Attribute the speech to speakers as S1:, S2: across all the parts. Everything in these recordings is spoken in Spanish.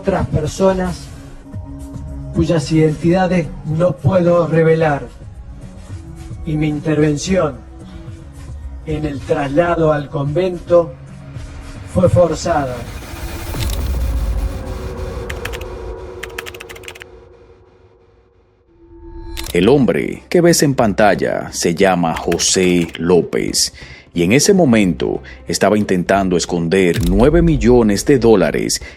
S1: otras personas cuyas identidades no puedo revelar, y mi intervención en el traslado al convento fue forzada.
S2: El hombre que ves en pantalla se llama José López y en ese momento estaba intentando esconder $9 millones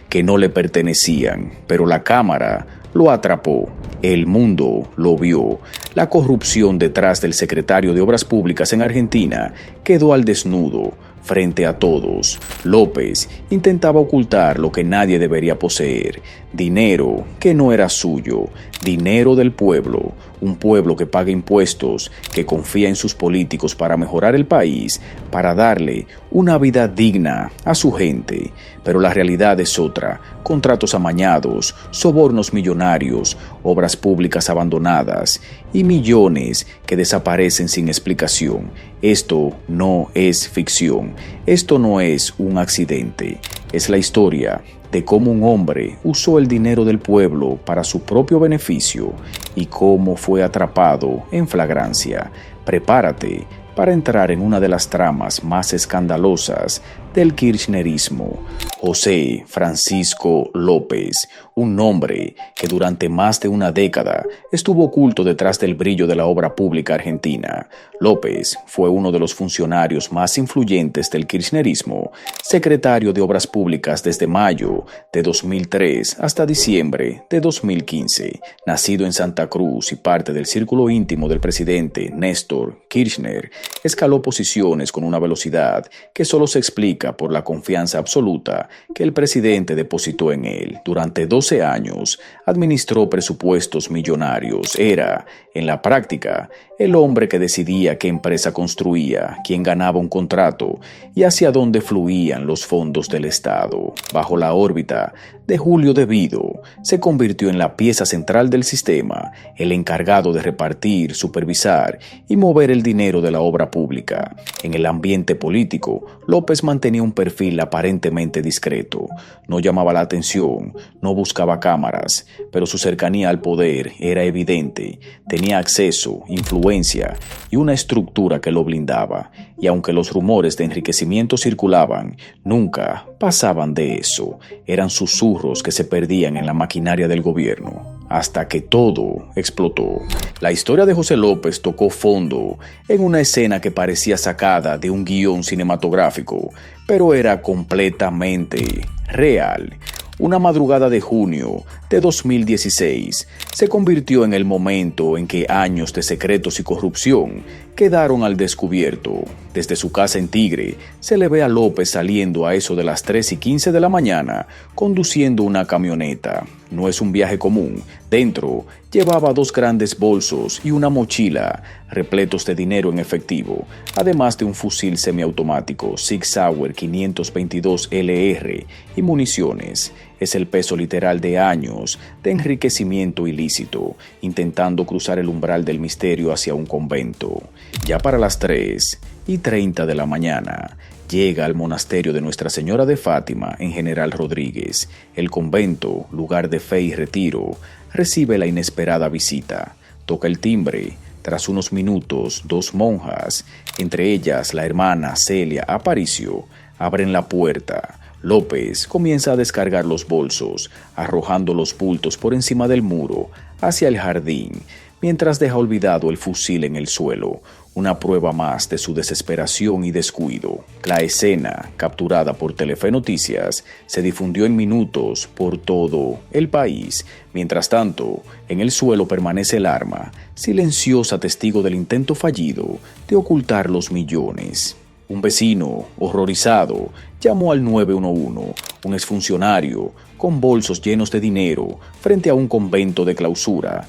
S2: que no le pertenecían, pero la cámara lo atrapó. El mundo lo vio. La corrupción detrás del secretario de Obras Públicas en Argentina quedó al desnudo frente a todos. López intentaba ocultar lo que nadie debería poseer: dinero que no era suyo, dinero del pueblo, un pueblo que paga impuestos, que confía en sus políticos para mejorar el país, para darle una vida digna a su gente. Pero la realidad es otra: contratos amañados, sobornos millonarios, obras públicas abandonadas y millones que desaparecen sin explicación. Esto no es ficción, esto no es un accidente, es la historia de cómo un hombre usó el dinero del pueblo para su propio beneficio y cómo fue atrapado en flagrancia. Prepárate para entrar en una de las tramas más escandalosas del kirchnerismo. José Francisco López, un hombre que durante más de una década estuvo oculto detrás del brillo de la obra pública argentina. López fue uno de los funcionarios más influyentes del kirchnerismo, secretario de Obras Públicas desde mayo de 2003 hasta diciembre de 2015. Nacido en Santa Cruz y parte del círculo íntimo del presidente Néstor Kirchner, escaló posiciones con una velocidad que solo se explica por la confianza absoluta que el presidente depositó en él. Durante 12 años administró presupuestos millonarios. Era, en la práctica, el hombre que decidía qué empresa construía, quién ganaba un contrato y hacia dónde fluían los fondos del Estado. Bajo la órbita de Julio De Vido, se convirtió en la pieza central del sistema, el encargado de repartir, supervisar y mover el dinero de la obra pública. En el ambiente político, López mantenía un perfil aparentemente discreto. No llamaba la atención, no buscaba cámaras, pero su cercanía al poder era evidente. Tenía acceso, influencia y una estructura que lo blindaba. Y aunque los rumores de enriquecimiento circulaban, nunca pasaban de eso. Eran susurros que se perdían en la maquinaria del gobierno, hasta que todo explotó. La historia de José López tocó fondo en una escena que parecía sacada de un guión cinematográfico, pero era completamente real. Una madrugada de junio de 2016 se convirtió en el momento en que años de secretos y corrupción quedaron al descubierto. Desde su casa en Tigre se le ve a López saliendo a eso de las 3:15 de la mañana conduciendo una camioneta. No es un viaje común. Dentro llevaba 2 grandes bolsos y una mochila repletos de dinero en efectivo, además de un fusil semiautomático Sig Sauer 522 LR y municiones. Es el peso literal de años de enriquecimiento ilícito, intentando cruzar el umbral del misterio hacia un convento. Ya para las 3:30 de la mañana, llega al monasterio de Nuestra Señora de Fátima en General Rodríguez. El convento, lugar de fe y retiro, recibe la inesperada visita. Toca el timbre. Tras unos minutos, 2 monjas, entre ellas la hermana Celia Aparicio, abren la puerta. López comienza a descargar los bolsos, arrojando los bultos por encima del muro hacia el jardín, mientras deja olvidado el fusil en el suelo, una prueba más de su desesperación y descuido. La escena, capturada por Telefe Noticias, se difundió en minutos por todo el país. Mientras tanto, en el suelo permanece el arma, silenciosa testigo del intento fallido de ocultar los millones. Un vecino, horrorizado, llamó al 911, un exfuncionario, con bolsos llenos de dinero, frente a un convento de clausura.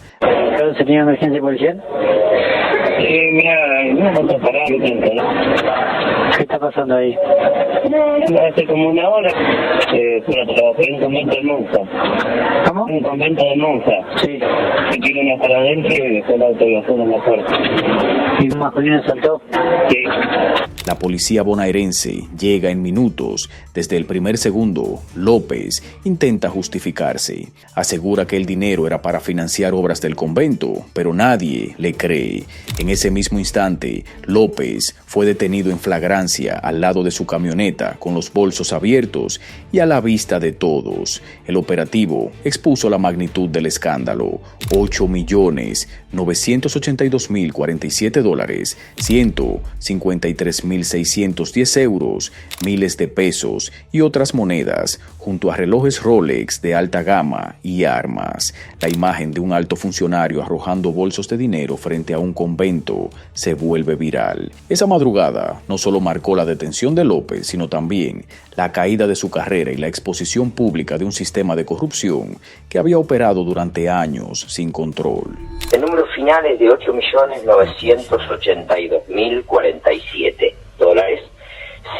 S3: ¿Tenía emergencia policial?
S4: Mira, no me parar,
S3: ¿Qué está pasando ahí?
S4: hace como una hora para trabajar en un convento de monjas.
S3: ¿Cómo?
S4: Un convento de monjas.
S3: Sí.
S4: Se quieren para adentro y después la autorizó en la puerta.
S3: ¿Y un masculino saltó?
S4: Sí.
S2: La policía bonaerense llega en minutos. Desde el primer segundo, López intenta justificarse. Asegura que el dinero era para financiar obras del convento, pero nadie le cree. En ese mismo instante, López fue detenido en flagrancia al lado de su camioneta con los bolsos abiertos y a la vista de todos. El operativo expuso la magnitud del escándalo: $8.982.047, €153.610, miles de pesos y otras monedas, junto a relojes Rolex de alta gama y armas. La imagen de un alto funcionario arrojando bolsos de dinero frente a un convento se vuelve viral. Esa madrugada no solo marcó la detención de López, sino también la caída de su carrera y la exposición pública de un sistema de corrupción que había operado durante años sin control.
S5: El número final es de $8.982.047,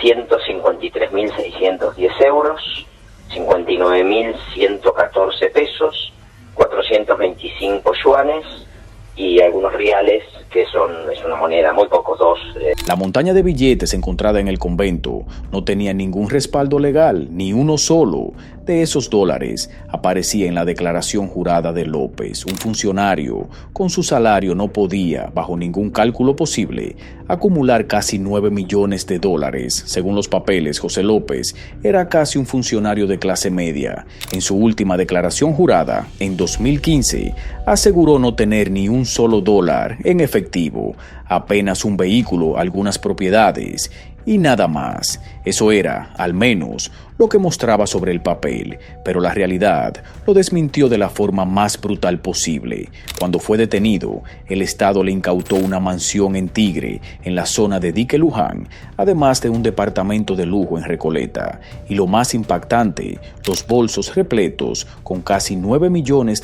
S5: $153.610, 59.114 pesos, 425 yuanes y algunos reales, que es una moneda, muy pocos, dos.
S2: La montaña de billetes encontrada en el convento no tenía ningún respaldo legal, ni uno solo de esos dólares aparecía en la declaración jurada de López. Un funcionario con su salario no podía, bajo ningún cálculo posible, acumular casi $9 millones. Según los papeles, José López era casi un funcionario de clase media. En su última declaración jurada, en 2015, aseguró no tener ni un solo dólar en efectivo, apenas un vehículo, algunas propiedades y nada más. Eso era, al menos, lo que mostraba sobre el papel, pero la realidad lo desmintió de la forma más brutal posible. Cuando fue detenido, el Estado le incautó una mansión en Tigre, en la zona de Dique Luján, además de un departamento de lujo en Recoleta. Y lo más impactante, los bolsos repletos con casi $9 millones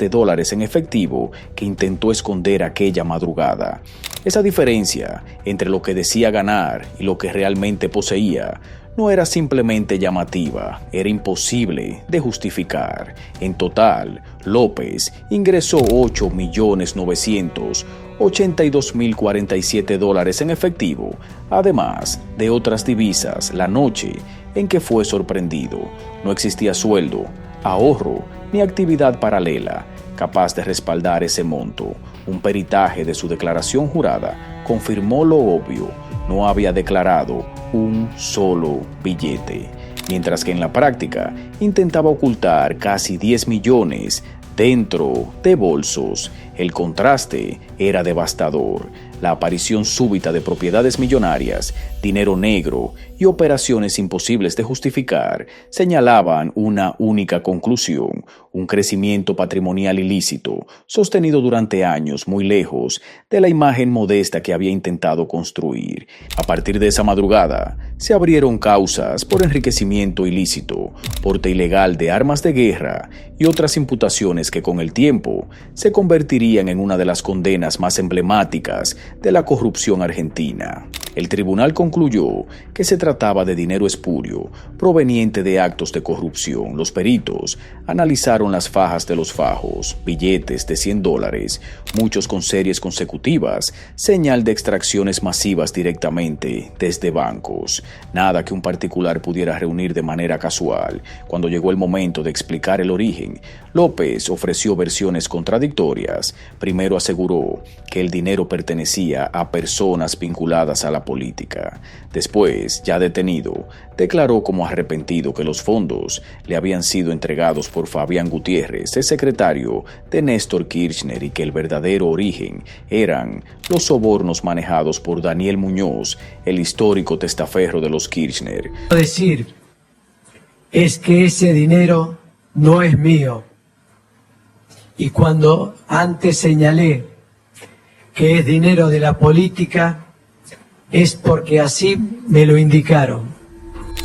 S2: en efectivo que intentó esconder aquella madrugada. Esa diferencia entre lo que decía ganar y lo que realmente poseía no era simplemente llamativa, era imposible de justificar. En total, López ingresó $8.982.047 en efectivo, además de otras divisas, la noche en que fue sorprendido. No existía sueldo, ahorro ni actividad paralela capaz de respaldar ese monto. Un peritaje de su declaración jurada confirmó lo obvio: no había declarado un solo billete, mientras que en la práctica intentaba ocultar casi 10 millones dentro de bolsos. El contraste era devastador. La aparición súbita de propiedades millonarias, dinero negro y operaciones imposibles de justificar señalaban una única conclusión: un crecimiento patrimonial ilícito, sostenido durante años muy lejos de la imagen modesta que había intentado construir. A partir de esa madrugada, se abrieron causas por enriquecimiento ilícito, porte ilegal de armas de guerra y otras imputaciones que con el tiempo se convertirían en una de las condenas más emblemáticas de la corrupción argentina. El tribunal concluyó que se trataba de dinero espurio proveniente de actos de corrupción. Los peritos analizaron las fajas de los fajos, billetes de $100, muchos con series consecutivas, señal de extracciones masivas directamente desde bancos. Nada que un particular pudiera reunir de manera casual. Cuando llegó el momento de explicar el origen, López ofreció versiones contradictorias. Primero aseguró que el dinero pertenecía a personas vinculadas a la política. Después, ya detenido, declaró como arrepentido que los fondos le habían sido entregados por Fabián Gutiérrez, el secretario de Néstor Kirchner, y que el verdadero origen eran los sobornos manejados por Daniel Muñoz, el histórico testaferro de los Kirchner.
S1: Decir es que ese dinero no es mío. Y cuando antes señalé que es dinero de la política, es porque así me lo indicaron.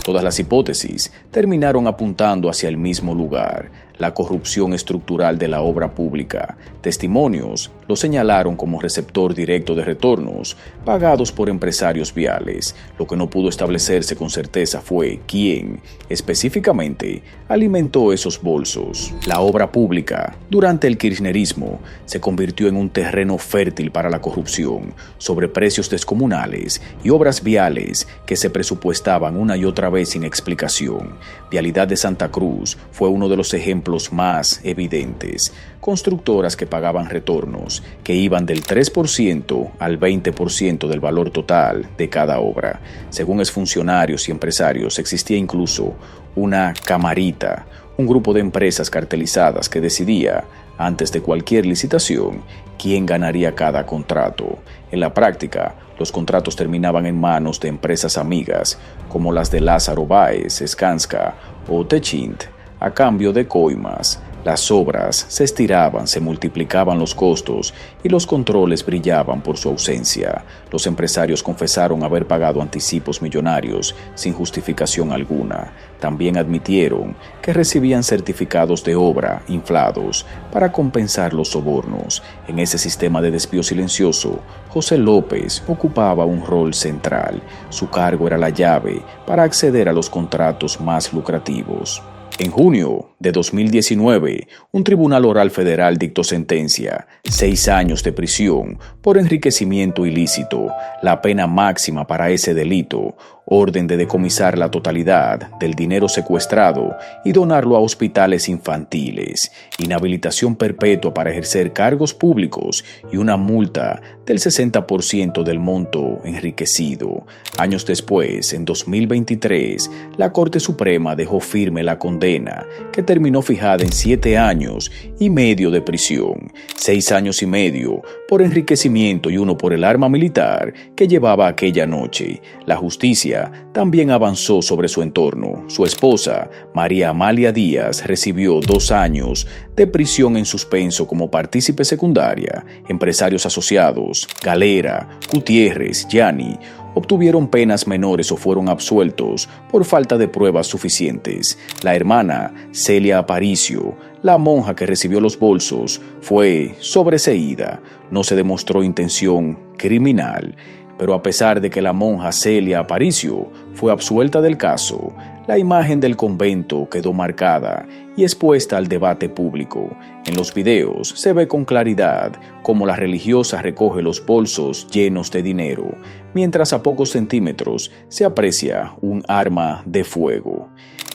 S2: Todas las hipótesis terminaron apuntando hacia el mismo lugar: la corrupción estructural de la obra pública. Testimonios lo señalaron como receptor directo de retornos pagados por empresarios viales. Lo que no pudo establecerse con certeza fue quién, específicamente, alimentó esos bolsos. La obra pública, durante el kirchnerismo, se convirtió en un terreno fértil para la corrupción, sobre precios descomunales y obras viales que se presupuestaban una y otra vez sin explicación. Vialidad de Santa Cruz fue uno de los ejemplos más evidentes. Constructoras que pagaban retornos que iban del 3% al 20% del valor total de cada obra. Según exfuncionarios y empresarios, existía incluso una camarita, un grupo de empresas cartelizadas que decidía, antes de cualquier licitación, quién ganaría cada contrato. En la práctica, los contratos terminaban en manos de empresas amigas, como las de Lázaro Báez, Skanska o Techint, a cambio de coimas. Las obras se estiraban, se multiplicaban los costos y los controles brillaban por su ausencia. Los empresarios confesaron haber pagado anticipos millonarios sin justificación alguna. También admitieron que recibían certificados de obra inflados para compensar los sobornos. En ese sistema de despido silencioso, José López ocupaba un rol central. Su cargo era la llave para acceder a los contratos más lucrativos. En junio de 2019, un tribunal oral federal dictó sentencia, 6 años de prisión por enriquecimiento ilícito, la pena máxima para ese delito, orden de decomisar la totalidad del dinero secuestrado y donarlo a hospitales infantiles, inhabilitación perpetua para ejercer cargos públicos y una multa del 60% del monto enriquecido. Años después, en 2023, la Corte Suprema dejó firme la condena, que terminó fijada en 7 años y medio de prisión, 6 años y medio por enriquecimiento y 1 por el arma militar que llevaba aquella noche. La justicia también avanzó sobre su entorno. Su esposa, María Amalia Díaz, recibió 2 años de prisión en suspenso como partícipe secundaria. Empresarios asociados, Galera, Gutiérrez, Yanni, obtuvieron penas menores o fueron absueltos por falta de pruebas suficientes. La hermana, Celia Aparicio, la monja que recibió los bolsos, fue sobreseída. No se demostró intención criminal. Pero a pesar de que la monja Celia Aparicio fue absuelta del caso, la imagen del convento quedó marcada y expuesta al debate público. En los videos se ve con claridad cómo la religiosa recoge los bolsos llenos de dinero, mientras a pocos centímetros se aprecia un arma de fuego.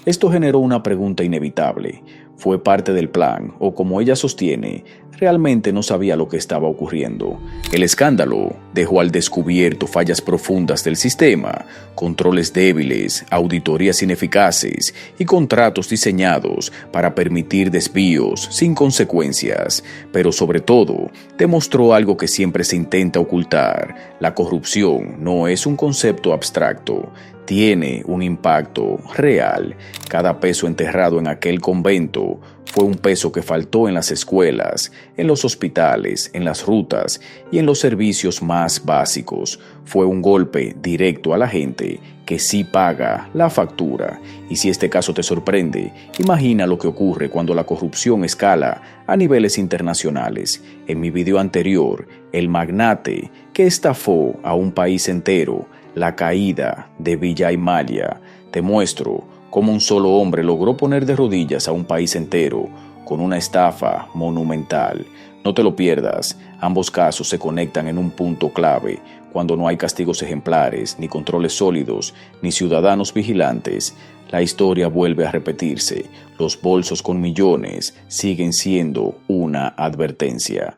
S2: Esto generó una pregunta inevitable. ¿Fue parte del plan o, como ella sostiene, realmente no sabía lo que estaba ocurriendo? El escándalo dejó al descubierto fallas profundas del sistema, controles débiles, auditorías ineficaces y contratos diseñados para permitir desvíos sin consecuencias. Pero sobre todo, demostró algo que siempre se intenta ocultar: la corrupción no es un concepto abstracto. Tiene un impacto real. Cada peso enterrado en aquel convento fue un peso que faltó en las escuelas, en los hospitales, en las rutas y en los servicios más básicos. Fue un golpe directo a la gente que sí paga la factura. Y si este caso te sorprende, imagina lo que ocurre cuando la corrupción escala a niveles internacionales. En mi video anterior, el magnate que estafó a un país entero, la caída de Villa Aymalia, te muestro cómo un solo hombre logró poner de rodillas a un país entero con una estafa monumental. No te lo pierdas, ambos casos se conectan en un punto clave: cuando no hay castigos ejemplares, ni controles sólidos, ni ciudadanos vigilantes, la historia vuelve a repetirse. Los bolsos con millones siguen siendo una advertencia.